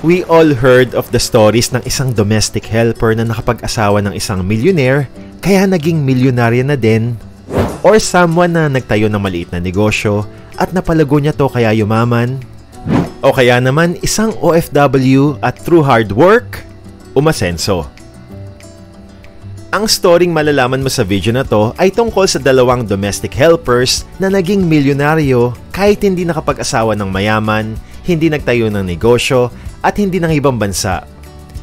We all heard of the stories ng isang domestic helper na nakapag-asawa ng isang millionaire kaya naging milyonarya na din, or someone na nagtayo ng maliit na negosyo at napalago niya to kaya yumaman, o kaya naman isang OFW at through hard work, umasenso. Ang storyng malalaman mo sa video na to ay tungkol sa dalawang domestic helpers na naging milyonaryo kahit hindi nakapag-asawa ng mayaman, hindi nagtayo ng negosyo, at hindi ng ibang bansa.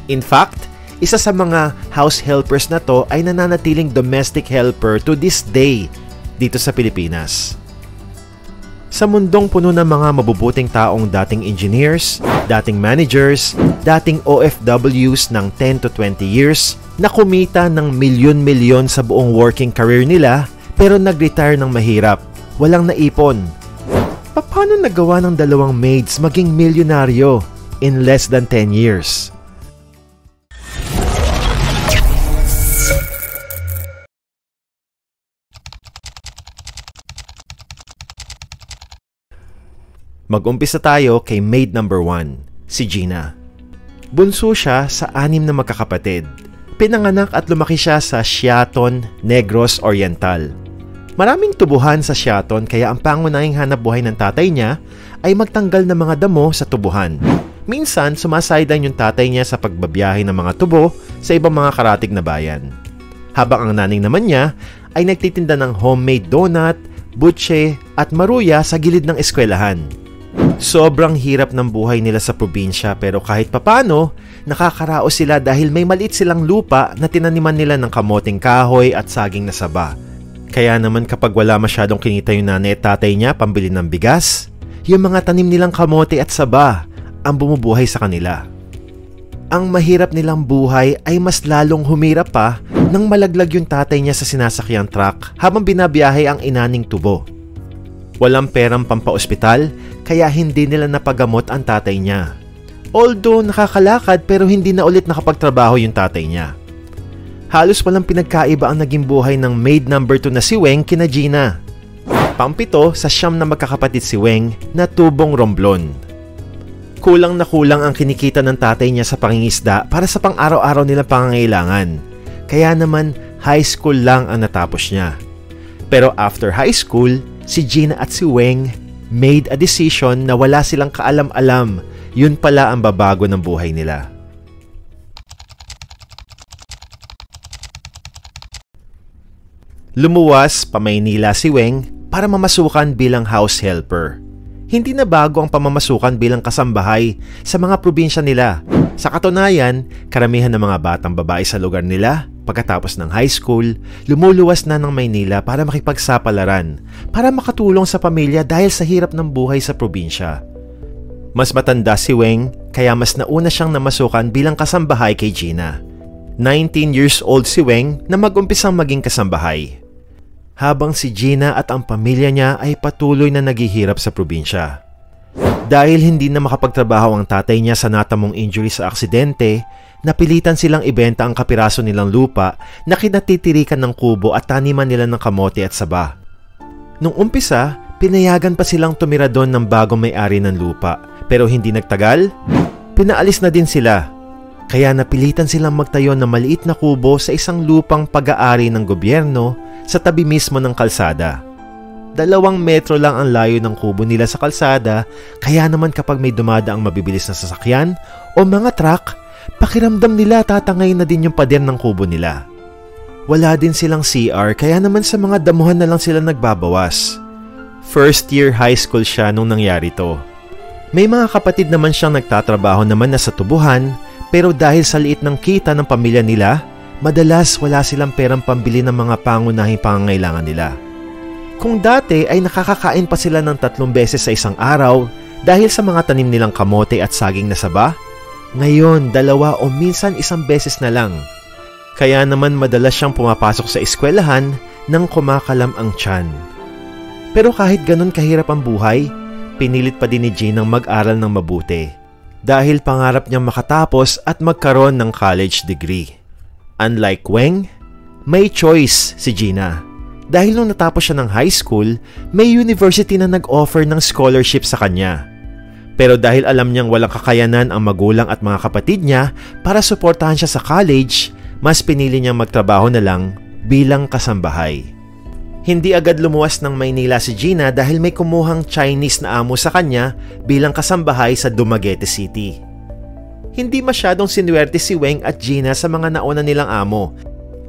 In fact, isa sa mga house helpers na to ay nananatiling domestic helper to this day dito sa Pilipinas. Sa mundong puno ng mga mabubuting taong dating engineers, dating managers, dating OFWs ng 10 to 20 years na kumita ng milyon-milyon sa buong working career nila pero nag-retire ng mahirap, walang naipon. Paano nagawa ng dalawang maids maging milyonaryo in less than 10 years? Mag-umpisa tayo kay maid number 1, si Gina. Bunso siya sa 6 na magkakapatid. Pinanganak at lumaki siya sa Siaton, Negros Oriental. Maraming tubuhan sa Siaton kaya ang pangunahing hanap buhay ng tatay niya ay magtanggal ng mga damo sa tubuhan. Minsan, sumasaydan yung tatay niya sa pagbabiyahe ng mga tubo sa ibang mga karatig na bayan. Habang ang naning naman niya ay nagtitinda ng homemade donut, butche at maruya sa gilid ng eskwelahan. Sobrang hirap ng buhay nila sa probinsya pero kahit papano, nakakaraos sila dahil may maliit silang lupa na tinaniman nila ng kamoting kahoy at saging na saba. Kaya naman kapag wala masyadong kinita yung nanay at tatay niya pambili ng bigas, yung mga tanim nilang kamote at saba ang bumubuhay sa kanila. Ang mahirap nilang buhay ay mas lalong humirap pa nang malaglag yung tatay niya sa sinasakyang truck habang binabiyahe ang inaning tubo. Walang perang pampaospital kaya hindi nila napagamot ang tatay niya. Although nakakalakad pero hindi na ulit nakapagtrabaho yung tatay niya. Halos walang pinagkaiba ang naging buhay ng maid number 2 na si Weng kina Gina. Pampito sa 9 na magkakapatid si Weng na tubong romblon. Kulang na kulang ang kinikita ng tatay niya sa pangingisda para sa pang-araw-araw nilang pangangailangan. Kaya naman high school lang ang natapos niya. Pero after high school, si Gina at si Weng made a decision na wala silang kaalam-alam. Yun pala ang babago ng buhay nila. Lumuwas pa Maynila si Weng para mamasukan bilang house helper. Hindi na bago ang pamamasukan bilang kasambahay sa mga probinsya nila. Sa katunayan, karamihan ng mga batang babae sa lugar nila, pagkatapos ng high school, lumuluwas na ng Maynila para makipagsapalaran, para makatulong sa pamilya dahil sa hirap ng buhay sa probinsya. Mas matanda si Weng, kaya mas nauna siyang namasukan bilang kasambahay kay Gina. 19 years old si Weng na mag-umpisang maging kasambahay. Habang si Gina at ang pamilya niya ay patuloy na naghihirap sa probinsya. Dahil hindi na makapagtrabaho ang tatay niya sa natamong injury sa aksidente, napilitan silang ibenta ang kapiraso nilang lupa na kinatitirikan ng kubo at taniman nila ng kamote at saba. Nung umpisa, pinayagan pa silang tumira doon ng bagong may-ari ng lupa, pero hindi nagtagal, pinaalis na din sila. Kaya napilitan silang magtayo ng maliit na kubo sa isang lupang pag-aari ng gobyerno sa tabi mismo ng kalsada. 2 metro lang ang layo ng kubo nila sa kalsada, kaya naman kapag may dumadaang mabibilis na sasakyan o mga truck, pakiramdam nila tatangay na din yung pader ng kubo nila. Wala din silang CR kaya naman sa mga damuhan na lang sila nagbabawas. First year high school siya nung nangyari to. May mga kapatid naman siyang nagtatrabaho naman na sa tubuhan, pero dahil sa liit ng kita ng pamilya nila, madalas wala silang perang pambili ng mga pangunahing pangangailangan nila. Kung dati ay nakakakain pa sila ng 3 beses sa isang araw dahil sa mga tanim nilang kamote at saging na saba, ngayon 2 o minsan 1 beses na lang. Kaya naman madalas siyang pumapasok sa eskwelahan nang kumakalam ang tiyan. Pero kahit ganun kahirap ang buhay, pinilit pa din ni Gina mag-aral ng mabuti dahil pangarap niyang makatapos at magkaroon ng college degree. Unlike Weng, may choice si Gina. Dahil nung natapos siya ng high school, may university na nag-offer ng scholarship sa kanya. Pero dahil alam niyang walang kakayanan ang magulang at mga kapatid niya para suportahan siya sa college, mas pinili niyang magtrabaho na lang bilang kasambahay. Hindi agad lumuwas ng Maynila si Gina dahil may kumuhang Chinese na amo sa kanya bilang kasambahay sa Dumaguete City. Hindi masyadong sinuwerte si Weng at Gina sa mga nauna nilang amo,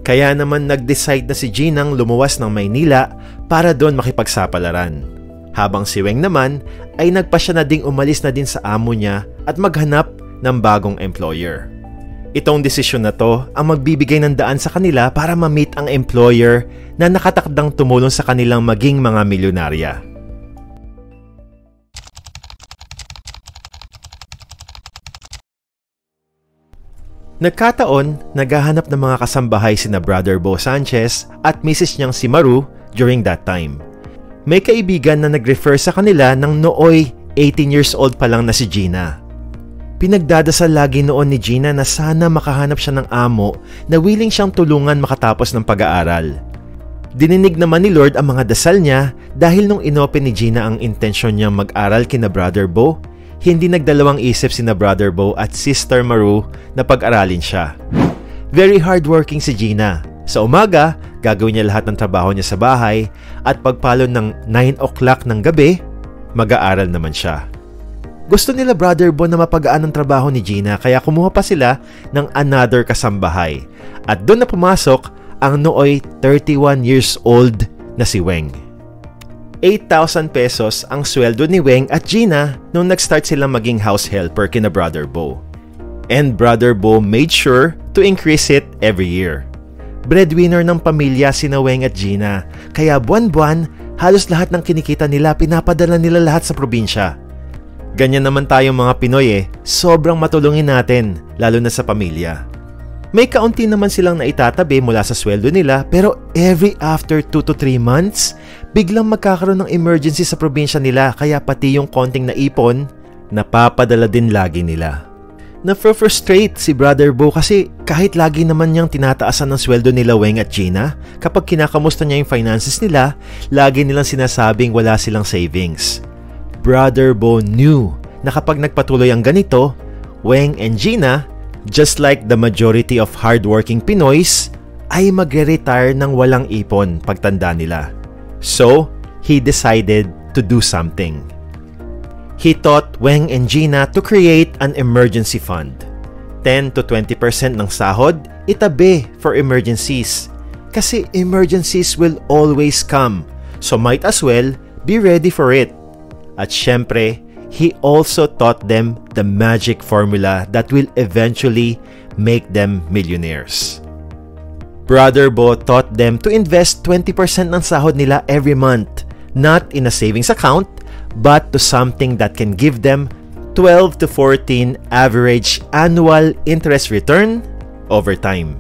kaya naman nag-decide na si Ginang lumuwas ng Maynila para doon makipagsapalaran. Habang si Weng naman ay nagpasya na ding umalis na din sa amo niya at maghanap ng bagong employer. Itong desisyon na to ang magbibigay ng daan sa kanila para ma-meet ang employer na nakatakdang tumulong sa kanilang maging mga milyonarya. Nagkataon, naghahanap ng mga kasambahay sina Brother Bo Sanchez at Mrs. niyang si Maru during that time. May kaibigan na nag-refer sa kanila ng nooy 18 years old pa lang na si Gina. Pinagdadasal lagi noon ni Gina na sana makahanap siya ng amo na willing siyang tulungan makatapos ng pag-aaral. Dininig naman ni Lord ang mga dasal niya dahil nung inopen ni Gina ang intensyon niyang mag-aral kina Brother Bo, hindi nagdalawang isip sina Brother Bo at Sister Maru na pag-aralin siya. Very hardworking si Gina. Sa umaga, gagawin niya lahat ng trabaho niya sa bahay at pagpalo ng 9 o'clock ng gabi, mag-aaral naman siya. Gusto nila Brother Bo na mapagaan ang trabaho ni Gina kaya kumuha pa sila ng another kasambahay at doon na pumasok ang nooy 31 years old na si Weng. 8,000 pesos ang sweldo ni Weng at Gina nung nag-start silang maging house helper kina Brother Bo. And Brother Bo made sure to increase it every year. Breadwinner ng pamilya sina Weng at Gina, kaya buwan-buwan halos lahat ng kinikita nila pinapadala nila lahat sa probinsya. Ganyan naman tayong mga Pinoy sobrang matulungin natin, lalo na sa pamilya. May kaunti naman silang naitatabi mula sa sweldo nila pero every after 2 to 3 months, biglang magkakaroon ng emergency sa probinsya nila kaya pati yung konting naipon, napapadala din lagi nila. Na-frustrate si Brother Bo kasi kahit lagi naman niyang tinataasan ng sweldo nila Weng at Gina, kapag kinakamusta niya yung finances nila, lagi nilang sinasabing wala silang savings. Brother Bo knew na kapag nagpatuloy ang ganito, Weng and Gina, just like the majority of hardworking Pinoys, ay magre-retire ng walang ipon pagtanda nila. So, he decided to do something. He taught Weng and Gina to create an emergency fund. 10 to 20% ng sahod, itabi for emergencies. Kasi emergencies will always come, so might as well be ready for it. At syempre, he also taught them the magic formula that will eventually make them millionaires. Brother Bo taught them to invest 20% ng sahod nila every month, not in a savings account, but to something that can give them 12 to 14 average annual interest return over time.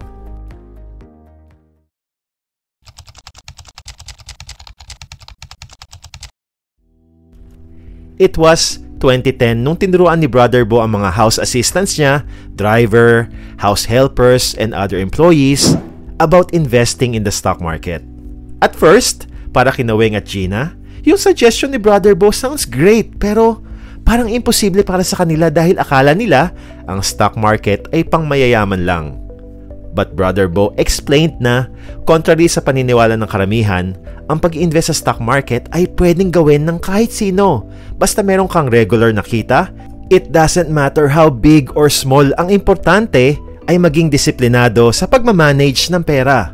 It was 2010 nung tinuruan ni Brother Bo ang mga house assistants niya, driver, house helpers, and other employees about investing in the stock market. At first, para kina Weng at Gina, yung suggestion ni Brother Bo sounds great pero parang imposible para sa kanila dahil akala nila ang stock market ay pang mayayaman lang. But Brother Bo explained na contrary sa paniniwala ng karamihan, ang pag-invest sa stock market ay pwedeng gawin ng kahit sino. Basta meron kang regular na kita, it doesn't matter how big or small, ang importante ay maging disiplinado sa pagmamanage ng pera.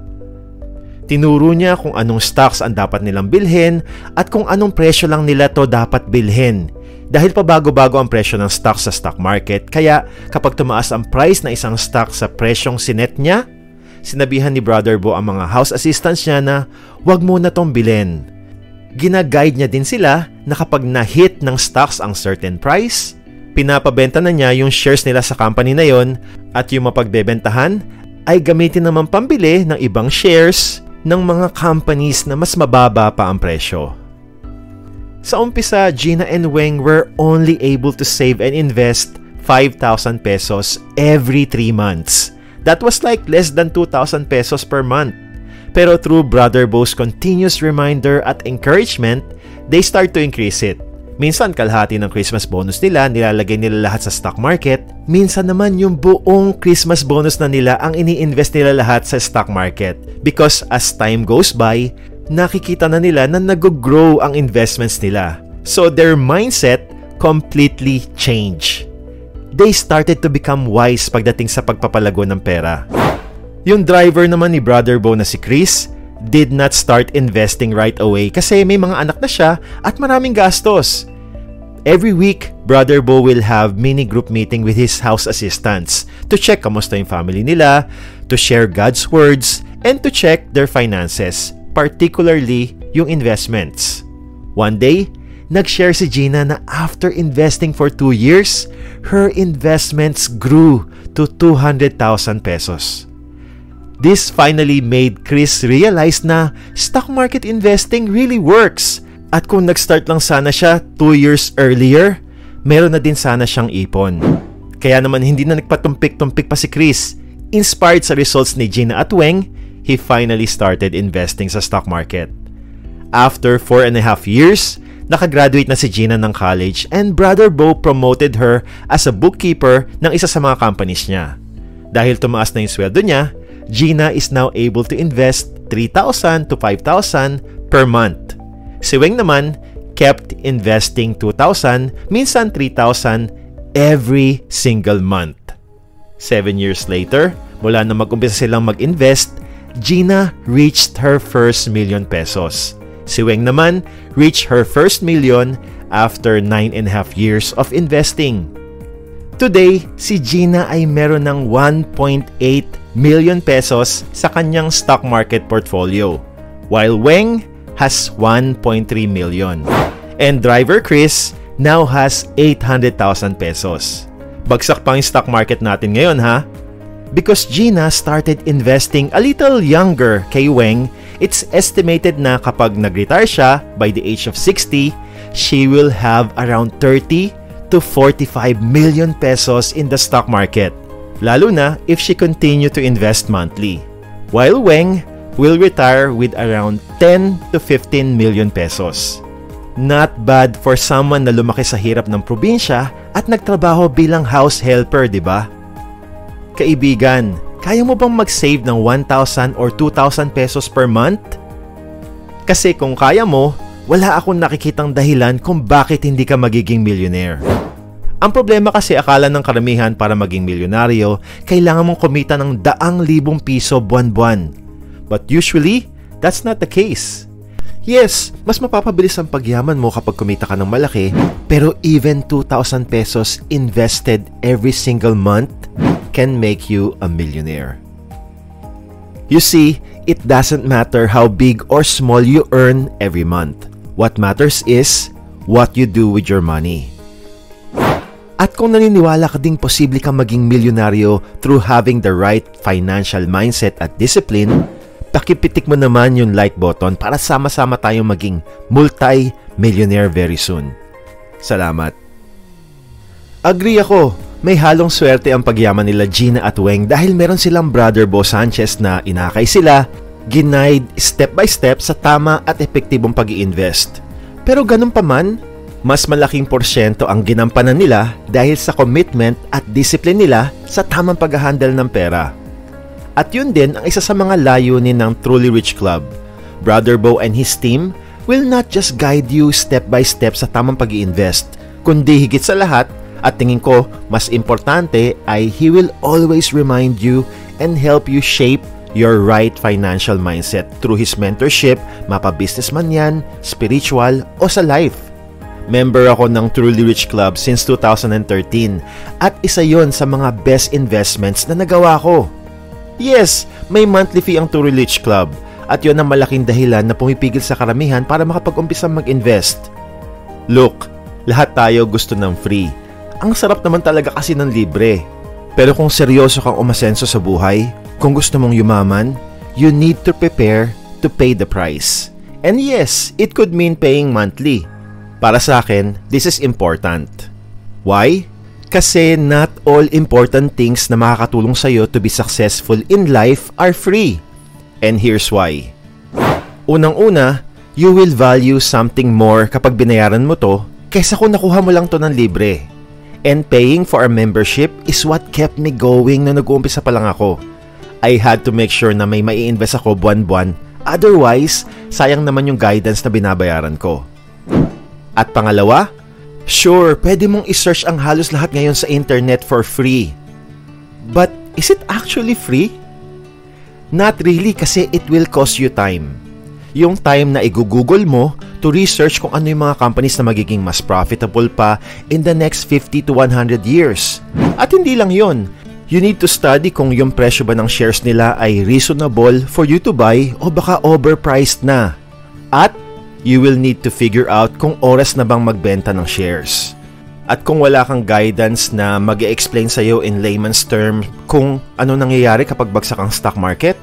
Tinuro niya kung anong stocks ang dapat nilang bilhin at kung anong presyo lang nila to dapat bilhin. Dahil pabago-bago ang presyo ng stock sa stock market, kaya kapag tumaas ang price na isang stock sa presyong sinet niya, sinabihan ni Brother Bo ang mga house assistants niya na wag muna tong bilhin. Gina-guide niya din sila na kapag na-hit ng stocks ang certain price, pinapabenta na niya yung shares nila sa company na yon at yung mapagbebentahan ay gamitin naman pambili ng ibang shares ng mga companies na mas mababa pa ang presyo. Sa umpisa, Gina and Weng were only able to save and invest 5,000 pesos every 3 months. That was like less than 2,000 pesos per month. Pero through Brother Bo's continuous reminder at encouragement, they start to increase it. Minsan kalahati ng Christmas bonus nila nilalagay nila lahat sa stock market. Minsan naman yung buong Christmas bonus na nila ang ini-invest nila lahat sa stock market. Because as time goes by, nakikita na nila na nag-grow ang investments nila. So their mindset completely changed. They started to become wise pagdating sa pagpapalago ng pera. Yung driver naman ni Brother Bo na si Chris did not start investing right away kasi may mga anak na siya at maraming gastos. Every week, Brother Bo will have mini group meeting with his house assistants to check kamusta yung family nila, to share God's words, and to check their finances, particularly yung investments. One day, nag-share si Gina na after investing for 2 years, her investments grew to 200,000 pesos. This finally made Chris realize na stock market investing really works. At kung nag-start lang sana siya 2 years earlier, meron na din sana siyang ipon. Kaya naman hindi na nagpatumpik-tumpik pa si Chris. Inspired sa results ni Gina at Weng, he finally started investing sa stock market. After 4.5 years, nakagraduate na si Gina ng college and Brother Bo promoted her as a bookkeeper ng isa sa mga companies niya. Dahil tumaas na yung sweldo niya, Gina is now able to invest 3,000 to 5,000 per month. Si Weng naman kept investing 2,000, minsan 3,000 every single month. 7 years later, mula na mag-umpisa silang mag-invest, Gina reached her first million pesos. Si Weng naman reached her first million after 9.5 years of investing. Today, si Gina ay meron ng 1.8 million pesos sa kanyang stock market portfolio, while Weng has 1.3 million. And driver Chris now has 800,000 pesos. Bagsak pa yung stock market natin ngayon ha? Because Gina started investing a little younger kay Weng, it's estimated na kapag nag-retire siya by the age of 60, she will have around 30 to 45 million pesos in the stock market. Lalo na if she continue to invest monthly. While Weng will retire with around 10 to 15 million pesos. Not bad for someone na lumaki sa hirap ng probinsya at nagtrabaho bilang house helper, di ba? Kaibigan, kaya mo bang mag-save ng 1,000 or 2,000 pesos per month? Kasi kung kaya mo, wala akong nakikitang dahilan kung bakit hindi ka magiging millionaire. Ang problema kasi akala ng karamihan para maging milyonaryo, kailangan mong kumita ng 100,000 piso buwan-buwan. But usually, that's not the case. Yes, mas mapapabilis ang pagyaman mo kapag kumita ka ng malaki, pero even 2,000 pesos invested every single month can make you a millionaire. You see, it doesn't matter how big or small you earn every month. What matters is what you do with your money. At kung naniniwala ka ding posible kang maging milyonaryo through having the right financial mindset at discipline, pakipitik mo naman yung like button para sama-sama tayong maging multi-millionaire very soon. Salamat. Agree ako, may halong swerte ang pagyaman nila Gina at Weng dahil meron silang Brother Bo Sanchez na inakay sila, ginaid step by step sa tama at epektibong pag-i-invest. Pero ganun pa man, mas malaking porsyento ang ginampanan nila dahil sa commitment at discipline nila sa tamang pag-handle ng pera. At yun din ang isa sa mga layunin ng Truly Rich Club. Brother Bo and his team will not just guide you step by step sa tamang pag-i-invest, kundi higit sa lahat, at tingin ko mas importante ay he will always remind you and help you shape your right financial mindset through his mentorship, mapa-businessman yan, spiritual o sa life. Member ako ng Truly Rich Club since 2013 at isa yon sa mga best investments na nagawa ko. Yes, may monthly fee ang Truly Rich Club at yon ang malaking dahilan na pumipigil sa karamihan para makapag-umpisa mag-invest. Look, lahat tayo gusto ng free. Ang sarap naman talaga kasi ng libre. Pero kung seryoso kang umasenso sa buhay, kung gusto mong yumaman, you need to prepare to pay the price. And yes, it could mean paying monthly. Para sa akin, this is important. Why? Kasi not all important things na makakatulong sa'yo to be successful in life are free. And here's why. Unang-una, you will value something more kapag binayaran mo to kaysa kung nakuha mo lang to ng libre. And paying for a membership is what kept me going na nag-uumpisa pa lang ako. I had to make sure na may mai-invest ako buwan-buwan, otherwise, sayang naman yung guidance na binabayaran ko. At pangalawa, sure, pwede mong isearch ang halos lahat ngayon sa internet for free. But is it actually free? Not really, kasi it will cost you time. Yung time na i-google mo to research kung ano yung mga companies na magiging mas profitable pa in the next 50 to 100 years. At hindi lang yun. You need to study kung yung presyo ba ng shares nila ay reasonable for you to buy o baka overpriced na. At you will need to figure out kung oras na bang magbenta ng shares. At kung wala kang guidance na mag-e-explain sa'yo in layman's term kung ano nangyayari kapag bagsak ang stock market,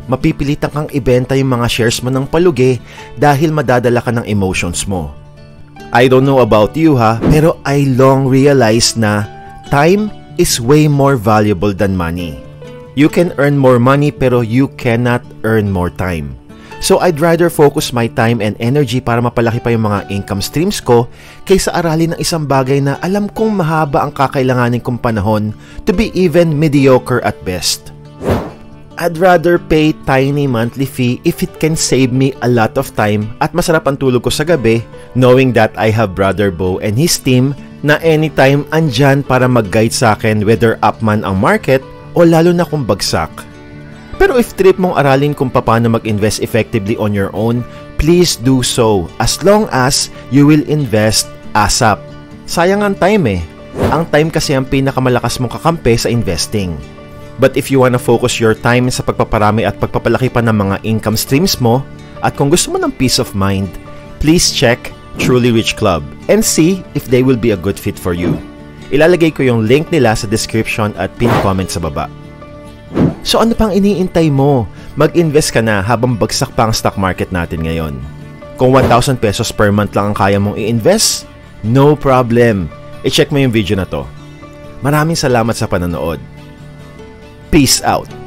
mapipilitan kang ibenta yung mga shares mo ng palugi dahil madadala ka ng emotions mo. I don't know about you pero I long realized na time is way more valuable than money. You can earn more money pero you cannot earn more time. So I'd rather focus my time and energy para mapalaki pa yung mga income streams ko kaysa aralin ng isang bagay na alam kong mahaba ang kakailanganin kong panahon to be even mediocre at best. I'd rather pay tiny monthly fee if it can save me a lot of time at masarap ang tulog ko sa gabi knowing that I have Brother Bo and his team na anytime andyan para mag-guide sa akin whether up man ang market o lalo na kung bagsak. Pero if trip mong aralin kung paano mag-invest effectively on your own, please do so as long as you will invest ASAP. Sayang ang time Ang time kasi ang pinakamalakas mong kakampi sa investing. But if you wanna focus your time sa pagpaparami at pagpapalaki pa ng mga income streams mo, at kung gusto mo ng peace of mind, please check Truly Rich Club and see if they will be a good fit for you. Ilalagay ko yung link nila sa description at pin comment sa baba. So ano pang iniintay mo? Mag-invest ka na habang bagsak pa ang stock market natin ngayon. Kung 1,000 pesos per month lang ang kaya mong i-invest, no problem. I-check mo yung video na to. Maraming salamat sa panonood. Peace out.